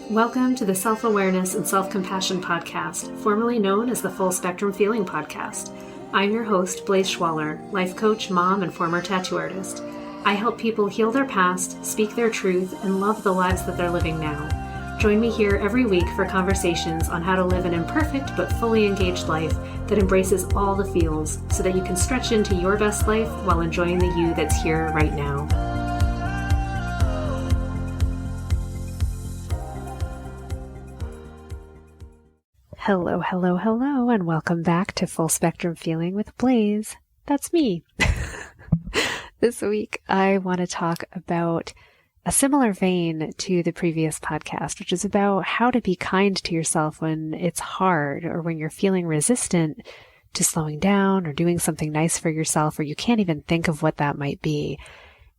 Welcome to the Self-Awareness and Self-Compassion Podcast, formerly known as the Full Spectrum Feeling Podcast. I'm your host, Blaise Schwaller, life coach, mom, and former tattoo artist. I help people heal their past, speak their truth, and love the lives that they're living now. Join me here every week for conversations on how to live an imperfect but fully engaged life that embraces all the feels so that you can stretch into your best life while enjoying the you that's here right now. Hello, hello, hello, and welcome back to Full Spectrum Feeling with Blaise. That's me. This week, I want to talk about a similar vein to the previous podcast, which is about how to be kind to yourself when it's hard or when you're feeling resistant to slowing down or doing something nice for yourself, or you can't even think of what that might be.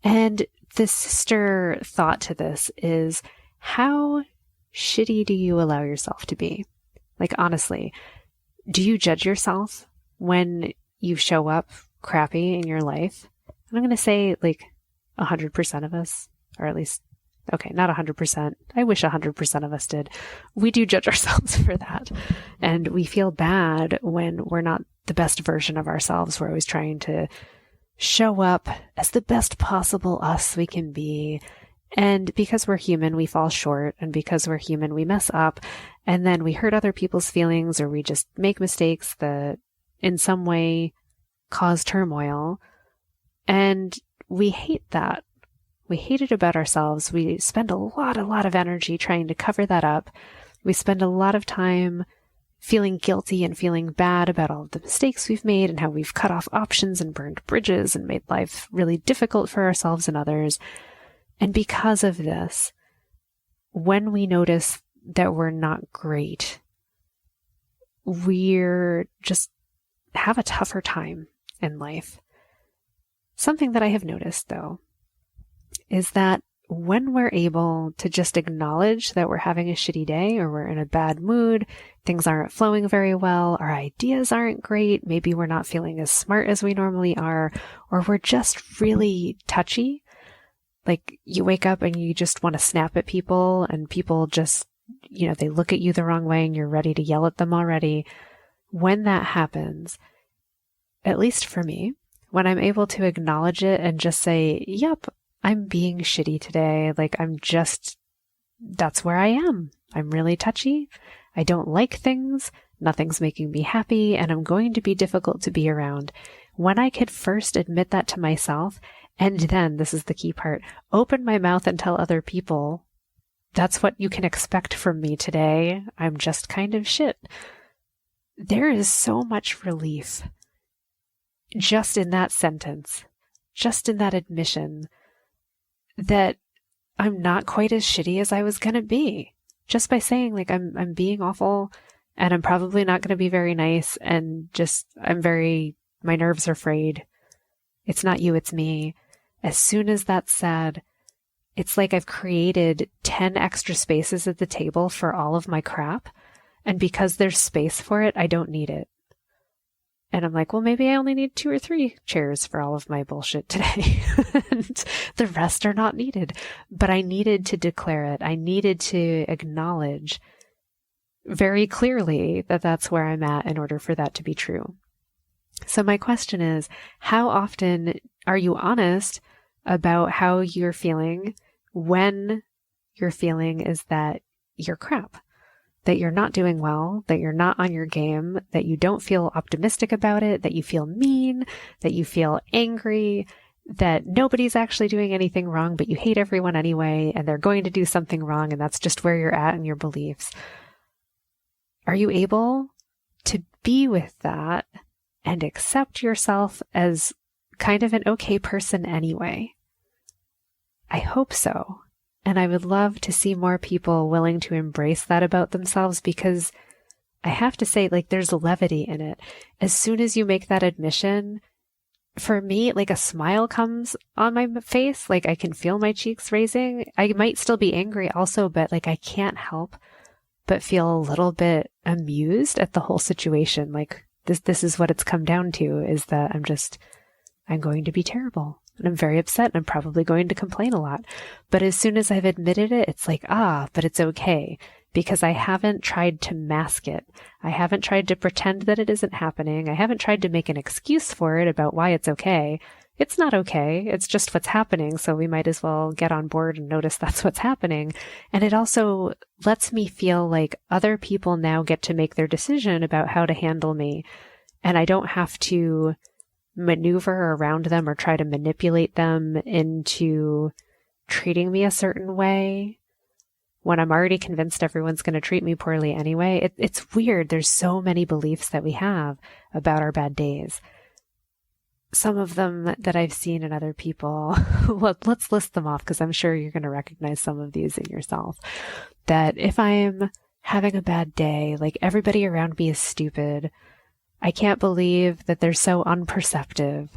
And the sister thought to this is, how shitty do you allow yourself to be? Like, honestly, do you judge yourself when you show up crappy in your life? And I'm going to say like 100% of us, or at least, okay, not 100%. I wish 100% of us did. We do judge ourselves for that. And we feel bad when we're not the best version of ourselves. We're always trying to show up as the best possible us we can be. And because we're human, we fall short. And because we're human, we mess up. And then we hurt other people's feelings, or we just make mistakes that in some way cause turmoil. And we hate that. We hate it about ourselves. We spend a lot of energy trying to cover that up. We spend a lot of time feeling guilty and feeling bad about all of the mistakes we've made and how we've cut off options and burned bridges and made life really difficult for ourselves and others. And because of this, when we notice that we're not great, we're just have a tougher time in life. Something that I have noticed, though, is that when we're able to just acknowledge that we're having a shitty day, or we're in a bad mood, things aren't flowing very well, our ideas aren't great, maybe we're not feeling as smart as we normally are, or we're just really touchy. Like, you wake up and you just want to snap at people, and people just, they look at you the wrong way and you're ready to yell at them already. When that happens, at least for me, when I'm able to acknowledge it and just say, yep, I'm being shitty today. Like, that's where I am. I'm really touchy. I don't like things. Nothing's making me happy, and I'm going to be difficult to be around. When I could first admit that to myself, and then, this is the key part, open my mouth and tell other people, that's what you can expect from me today. I'm just kind of shit. There is so much relief just in that sentence, just in that admission that I'm not quite as shitty as I was going to be. Just by saying, like, I'm being awful, and I'm probably not going to be very nice, and just, my nerves are frayed. It's not you, it's me. As soon as that's said, it's like I've created 10 extra spaces at the table for all of my crap. And because there's space for it, I don't need it. And I'm like, well, maybe I only need 2 or 3 chairs for all of my bullshit today. And the rest are not needed. But I needed to declare it. I needed to acknowledge very clearly that that's where I'm at in order for that to be true. So my question is, how often are you honest about how you're feeling when your feeling is that you're crap, that you're not doing well, that you're not on your game, that you don't feel optimistic about it, that you feel mean, that you feel angry, that nobody's actually doing anything wrong, but you hate everyone anyway, and they're going to do something wrong, and that's just where you're at in your beliefs? Are you able to be with that and accept yourself as kind of an okay person anyway? I hope so. And I would love to see more people willing to embrace that about themselves, because I have to say, like, there's levity in it. As soon as you make that admission, for me, like, a smile comes on my face. Like, I can feel my cheeks raising. I might still be angry also, but like, I can't help but feel a little bit amused at the whole situation. Like, this is what it's come down to, is that I'm going to be terrible. and I'm very upset and I'm probably going to complain a lot. But as soon as I've admitted it, it's like, but it's okay because I haven't tried to mask it. I haven't tried to pretend that it isn't happening. I haven't tried to make an excuse for it about why it's okay. It's not okay. It's just what's happening. So we might as well get on board and notice that's what's happening. And it also lets me feel like other people now get to make their decision about how to handle me. And I don't have to maneuver around them or try to manipulate them into treating me a certain way when I'm already convinced everyone's going to treat me poorly anyway. It's weird. There's so many beliefs that we have about our bad days. Some of them that I've seen in other people, let's list them off because I'm sure you're going to recognize some of these in yourself. That if I'm having a bad day, like everybody around me is stupid. I can't believe that they're so unperceptive.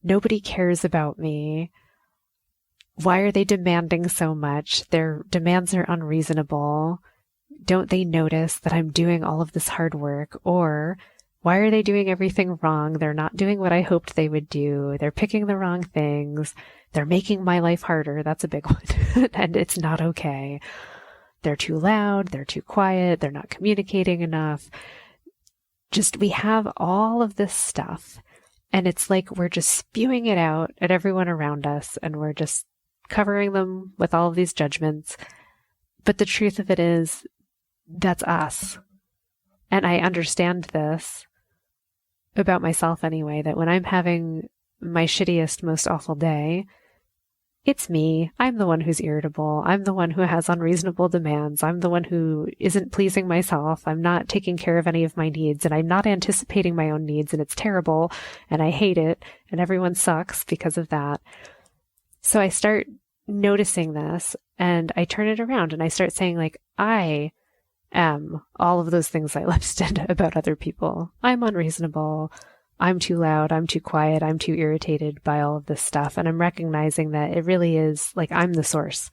Nobody cares about me. Why are they demanding so much? Their demands are unreasonable. Don't they notice that I'm doing all of this hard work? Or why are they doing everything wrong? They're not doing what I hoped they would do. They're picking the wrong things. They're making my life harder. That's a big one. And it's not okay. They're too loud. They're too quiet. They're not communicating enough. Just, we have all of this stuff. And it's like we're just spewing it out at everyone around us. And we're just covering them with all of these judgments. But the truth of it is, that's us. And I understand this about myself anyway, that when I'm having my shittiest, most awful day, it's me. I'm the one who's irritable. I'm the one who has unreasonable demands. I'm the one who isn't pleasing myself. I'm not taking care of any of my needs, and I'm not anticipating my own needs, and it's terrible, and I hate it, and everyone sucks because of that. So I start noticing this, and I turn it around, and I start saying, like, I am all of those things I listed about other people. I'm unreasonable. I'm too loud. I'm too quiet. I'm too irritated by all of this stuff. And I'm recognizing that it really is like I'm the source.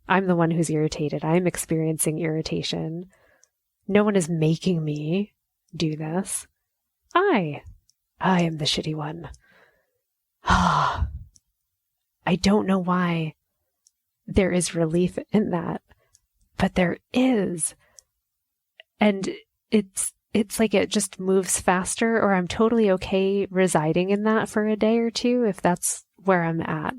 I'm the one who's irritated. I'm experiencing irritation. No one is making me do this. I am the shitty one. I don't know why there is relief in that, but there is. And it's like it just moves faster, or I'm totally okay residing in that for a day or two if that's where I'm at.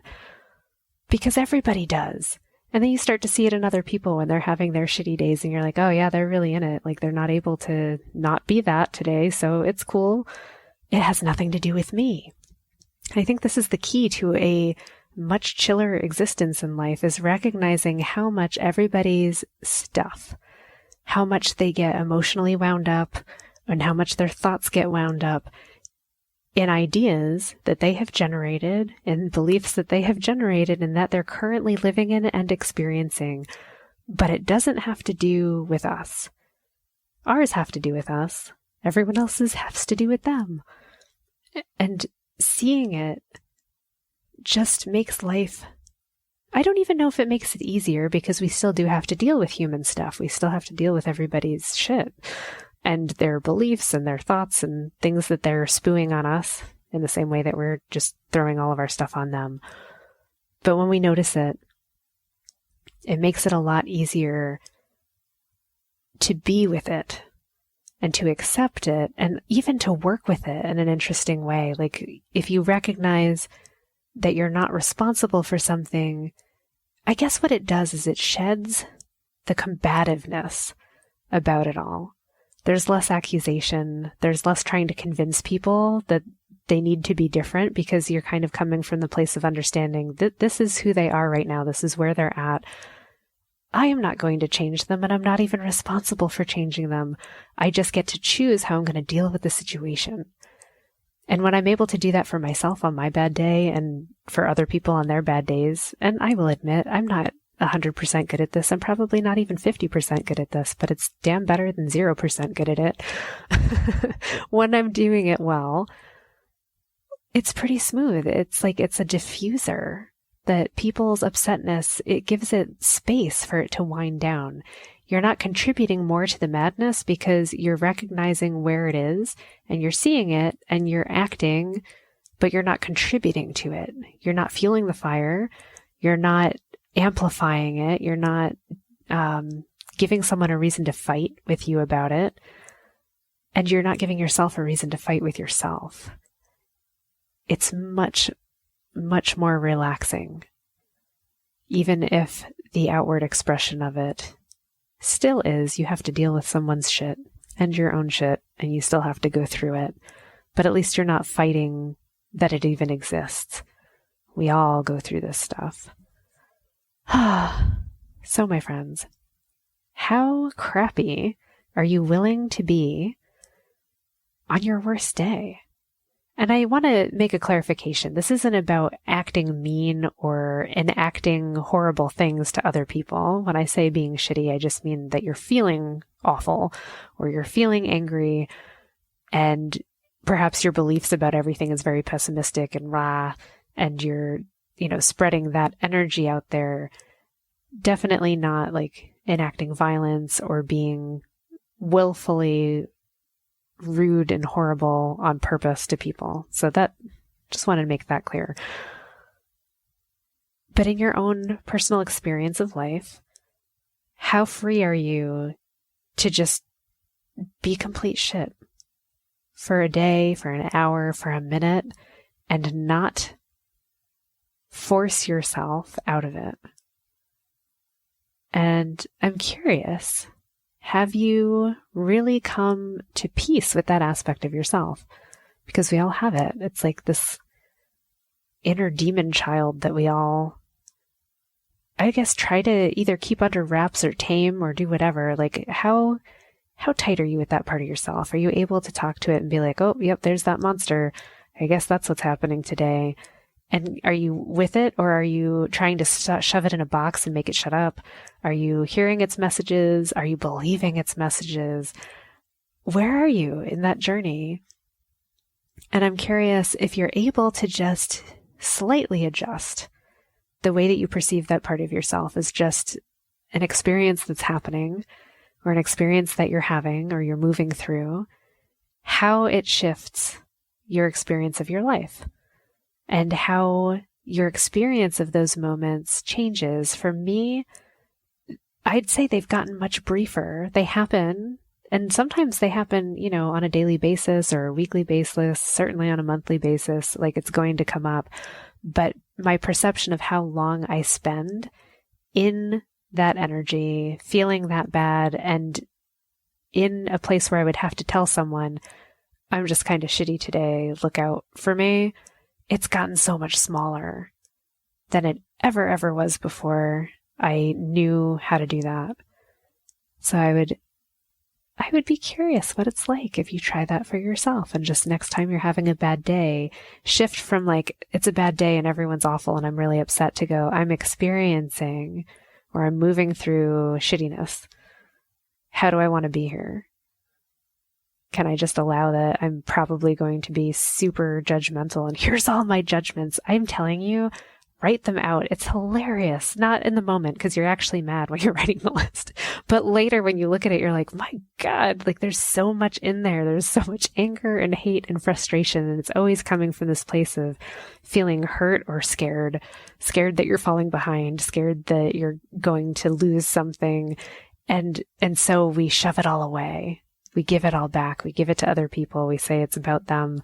Because everybody does. And then you start to see it in other people when they're having their shitty days and you're like, oh yeah, they're really in it. Like they're not able to not be that today, so it's cool. It has nothing to do with me. I think this is the key to a much chiller existence in life, is recognizing how much everybody's stuff, how much they get emotionally wound up, and how much their thoughts get wound up in ideas that they have generated, in beliefs that they have generated, and that they're currently living in and experiencing. But it doesn't have to do with us. Ours have to do with us. Everyone else's has to do with them. And seeing it just makes life, I don't even know if it makes it easier, because we still do have to deal with human stuff. We still have to deal with everybody's shit and their beliefs and their thoughts and things that they're spewing on us in the same way that we're just throwing all of our stuff on them. But when we notice it, it makes it a lot easier to be with it and to accept it, and even to work with it in an interesting way. Like if you recognize that you're not responsible for something, I guess what it does is it sheds the combativeness about it all. There's less accusation. There's less trying to convince people that they need to be different, because you're kind of coming from the place of understanding that this is who they are right now. This is where they're at. I am not going to change them, and I'm not even responsible for changing them. I just get to choose how I'm going to deal with the situation. And when I'm able to do that for myself on my bad day, and for other people on their bad days, and I will admit, I'm not 100% good at this. I'm probably not even 50% good at this, but it's damn better than 0% good at it. When I'm doing it well, it's pretty smooth. It's like it's a diffuser that people's upsetness, it gives it space for it to wind down. You're not contributing more to the madness because you're recognizing where it is and you're seeing it and you're acting but you're not contributing to it. You're not fueling the fire. You're not amplifying it. You're not giving someone a reason to fight with you about it. And you're not giving yourself a reason to fight with yourself. It's much, much more relaxing, even if the outward expression of it still is you have to deal with someone's shit and your own shit, and you still have to go through it. But at least you're not fighting that it even exists. We all go through this stuff. So, my friends, how crappy are you willing to be on your worst day? And I want to make a clarification. This isn't about acting mean or enacting horrible things to other people. When I say being shitty, I just mean that you're feeling awful or you're feeling angry, and perhaps your beliefs about everything is very pessimistic and rah, and you're, spreading that energy out there. Definitely not like enacting violence or being willfully rude and horrible on purpose to people. So that, just wanted to make that clear. But in your own personal experience of life, how free are you to just be complete shit for a day, for an hour, for a minute, and not force yourself out of it? And I'm curious, have you really come to peace with that aspect of yourself? Because we all have it. It's like this inner demon child that we all, I guess, try to either keep under wraps or tame or do whatever. Like, how tight are you with that part of yourself? Are you able to talk to it and be like, oh, yep, there's that monster. I guess that's what's happening today. And are you with it, or are you trying to shove it in a box and make it shut up? Are you hearing its messages? Are you believing its messages? Where are you in that journey? And I'm curious if you're able to just slightly adjust the way that you perceive that part of yourself as just an experience that's happening, or an experience that you're having or you're moving through, how it shifts your experience of your life. And how your experience of those moments changes. For me, I'd say they've gotten much briefer. They happen, and sometimes they happen, on a daily basis or a weekly basis, certainly on a monthly basis, like it's going to come up. But my perception of how long I spend in that energy, feeling that bad, and in a place where I would have to tell someone, I'm just kind of shitty today, look out for me, it's gotten so much smaller than it ever was before I knew how to do that. So I would be curious what it's like if you try that for yourself, and just next time you're having a bad day, shift from like, it's a bad day and everyone's awful and I'm really upset, to go, I'm experiencing, or I'm moving through shittiness. How do I want to be here? Can I just allow that I'm probably going to be super judgmental, and here's all my judgments? I'm telling you, write them out. It's hilarious. Not in the moment, because you're actually mad when you're writing the list. But later when you look at it, you're like, my God, like there's so much in there. There's so much anger and hate and frustration. And it's always coming from this place of feeling hurt or scared that you're falling behind, scared that you're going to lose something. And so we shove it all away. We give it all back. We give it to other people. We say it's about them.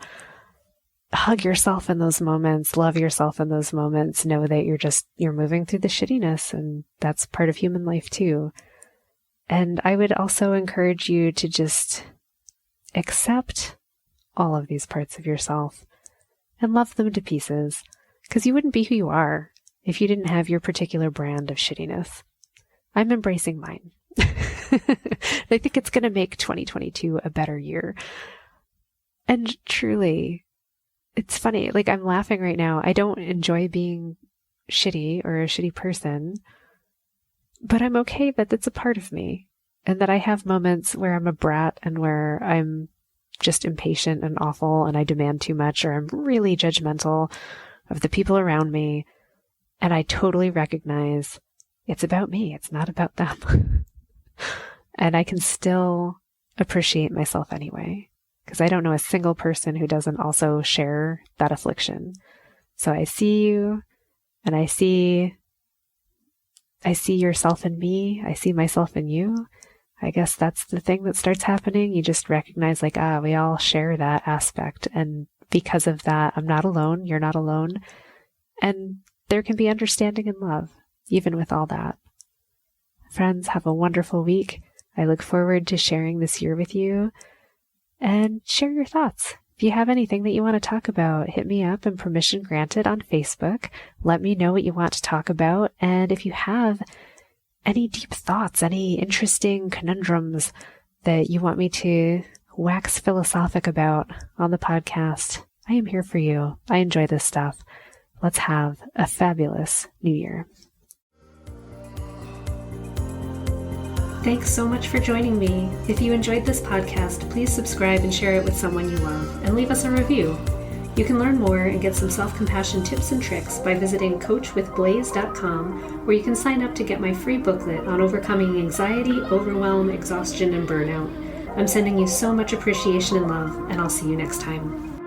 Hug yourself in those moments. Love yourself in those moments. Know that you're moving through the shittiness, and that's part of human life too. And I would also encourage you to just accept all of these parts of yourself and love them to pieces, because you wouldn't be who you are if you didn't have your particular brand of shittiness. I'm embracing mine. I think it's going to make 2022 a better year. And truly, it's funny. Like, I'm laughing right now. I don't enjoy being shitty or a shitty person, but I'm okay that that's a part of me, and that I have moments where I'm a brat and where I'm just impatient and awful and I demand too much, or I'm really judgmental of the people around me. And I totally recognize it's about me. It's not about them. And I can still appreciate myself anyway. because I don't know a single person who doesn't also share that affliction. So I see you, and I see yourself in me. I see myself in you. I guess that's the thing that starts happening. You just recognize like, we all share that aspect. And because of that, I'm not alone. You're not alone. And there can be understanding and love, even with all that. Friends, have a wonderful week. I look forward to sharing this year with you, and share your thoughts. If you have anything that you want to talk about, hit me up and permission granted on Facebook. Let me know what you want to talk about. And if you have any deep thoughts, any interesting conundrums that you want me to wax philosophic about on the podcast, I am here for you. I enjoy this stuff. Let's have a fabulous new year. Thanks so much for joining me. If you enjoyed this podcast, please subscribe and share it with someone you love, and leave us a review. You can learn more and get some self-compassion tips and tricks by visiting coachwithblaze.com, where you can sign up to get my free booklet on overcoming anxiety, overwhelm, exhaustion, and burnout. I'm sending you so much appreciation and love, and I'll see you next time.